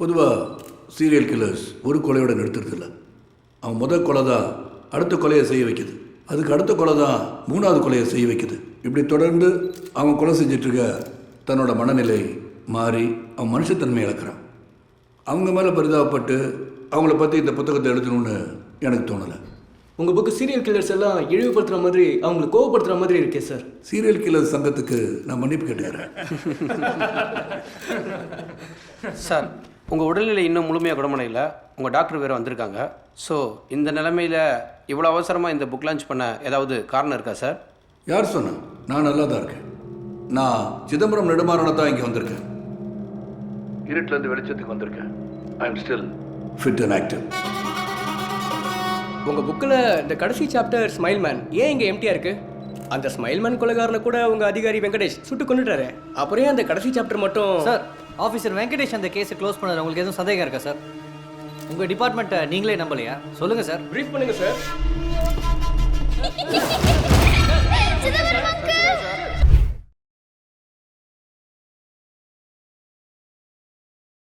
பொதுவாக serial killers ஒரு கொலையோட நிறுத்துறதில்ல. அவன் முதல் கொலை தான் அடுத்த கொலையை செய்ய வைக்குது, அதுக்கு அடுத்த கொலை தான் மூணாவது கொலையை செய்ய வைக்குது. இப்படி தொடர்ந்து அவன் கொலை செஞ்சிட்ருக்க தன்னோட மனநிலை மாறி அவன் மனுஷத்தன்மை இழக்கிறான். அவங்க மேலே பரிதாபப்பட்டு அவங்கள பற்றி இந்த புத்தகத்தை எழுதணும்னு எனக்கு தோணலை. உங்கள் புக்கு சீரியல் கில்லர்ஸ் எல்லாம் இழிவுபடுத்துகிற மாதிரி அவங்களை கோவப்படுத்துகிற மாதிரி இருக்கே சார். சீரியல் கில்லர் சங்கத்துக்கு நான் மன்னிப்பு கேட்டுக்கிறேன். சார், உங்கள் உடல்நிலை இன்னும் முழுமையாக குணமடையல. உங்கள் டாக்டர் வேறு வந்திருக்காங்க. ஸோ இந்த நிலைமையில் இவ்வளோ அவசரமாக இந்த புக் லான்ச் பண்ண ஏதாவது காரணம் இருக்கா சார்? யார் சொன்னா? நான் நல்லா தான் இருக்கேன். நான் சிதம்பரம் நெடுமாறனை தான் இங்கே வந்திருக்கேன். இருட்டிலேருந்து வெளிச்சத்துக்கு வந்திருக்கேன். I am still fit and active. உங்கள் புக்கில் இந்த கடைசி சாப்டர் ஸ்மைல் மேன் ஏன் இங்கே எம்டியாக இருக்குது? அந்த ஸ்மைல் மேன் கொலைகாரனை கூட உங்கள் அதிகாரி வெங்கடேஷ் சுட்டு கொண்டுட்டாரு. அப்புறம் ஏன் அந்த கடைசி சாப்டர் மட்டும்? சார், ஆஃபீஸர் வெங்கடேஷ் அந்த கேஸை க்ளோஸ் பண்ணது உங்களுக்கு எதுவும் சந்தேகம் இருக்கா சார்? உங்கள் டிபார்ட்மெண்ட்டை நீங்களே நம்பலையா? சொல்லுங்கள் சார். ப்ரீஃப் பண்ணுங்கள் சார்.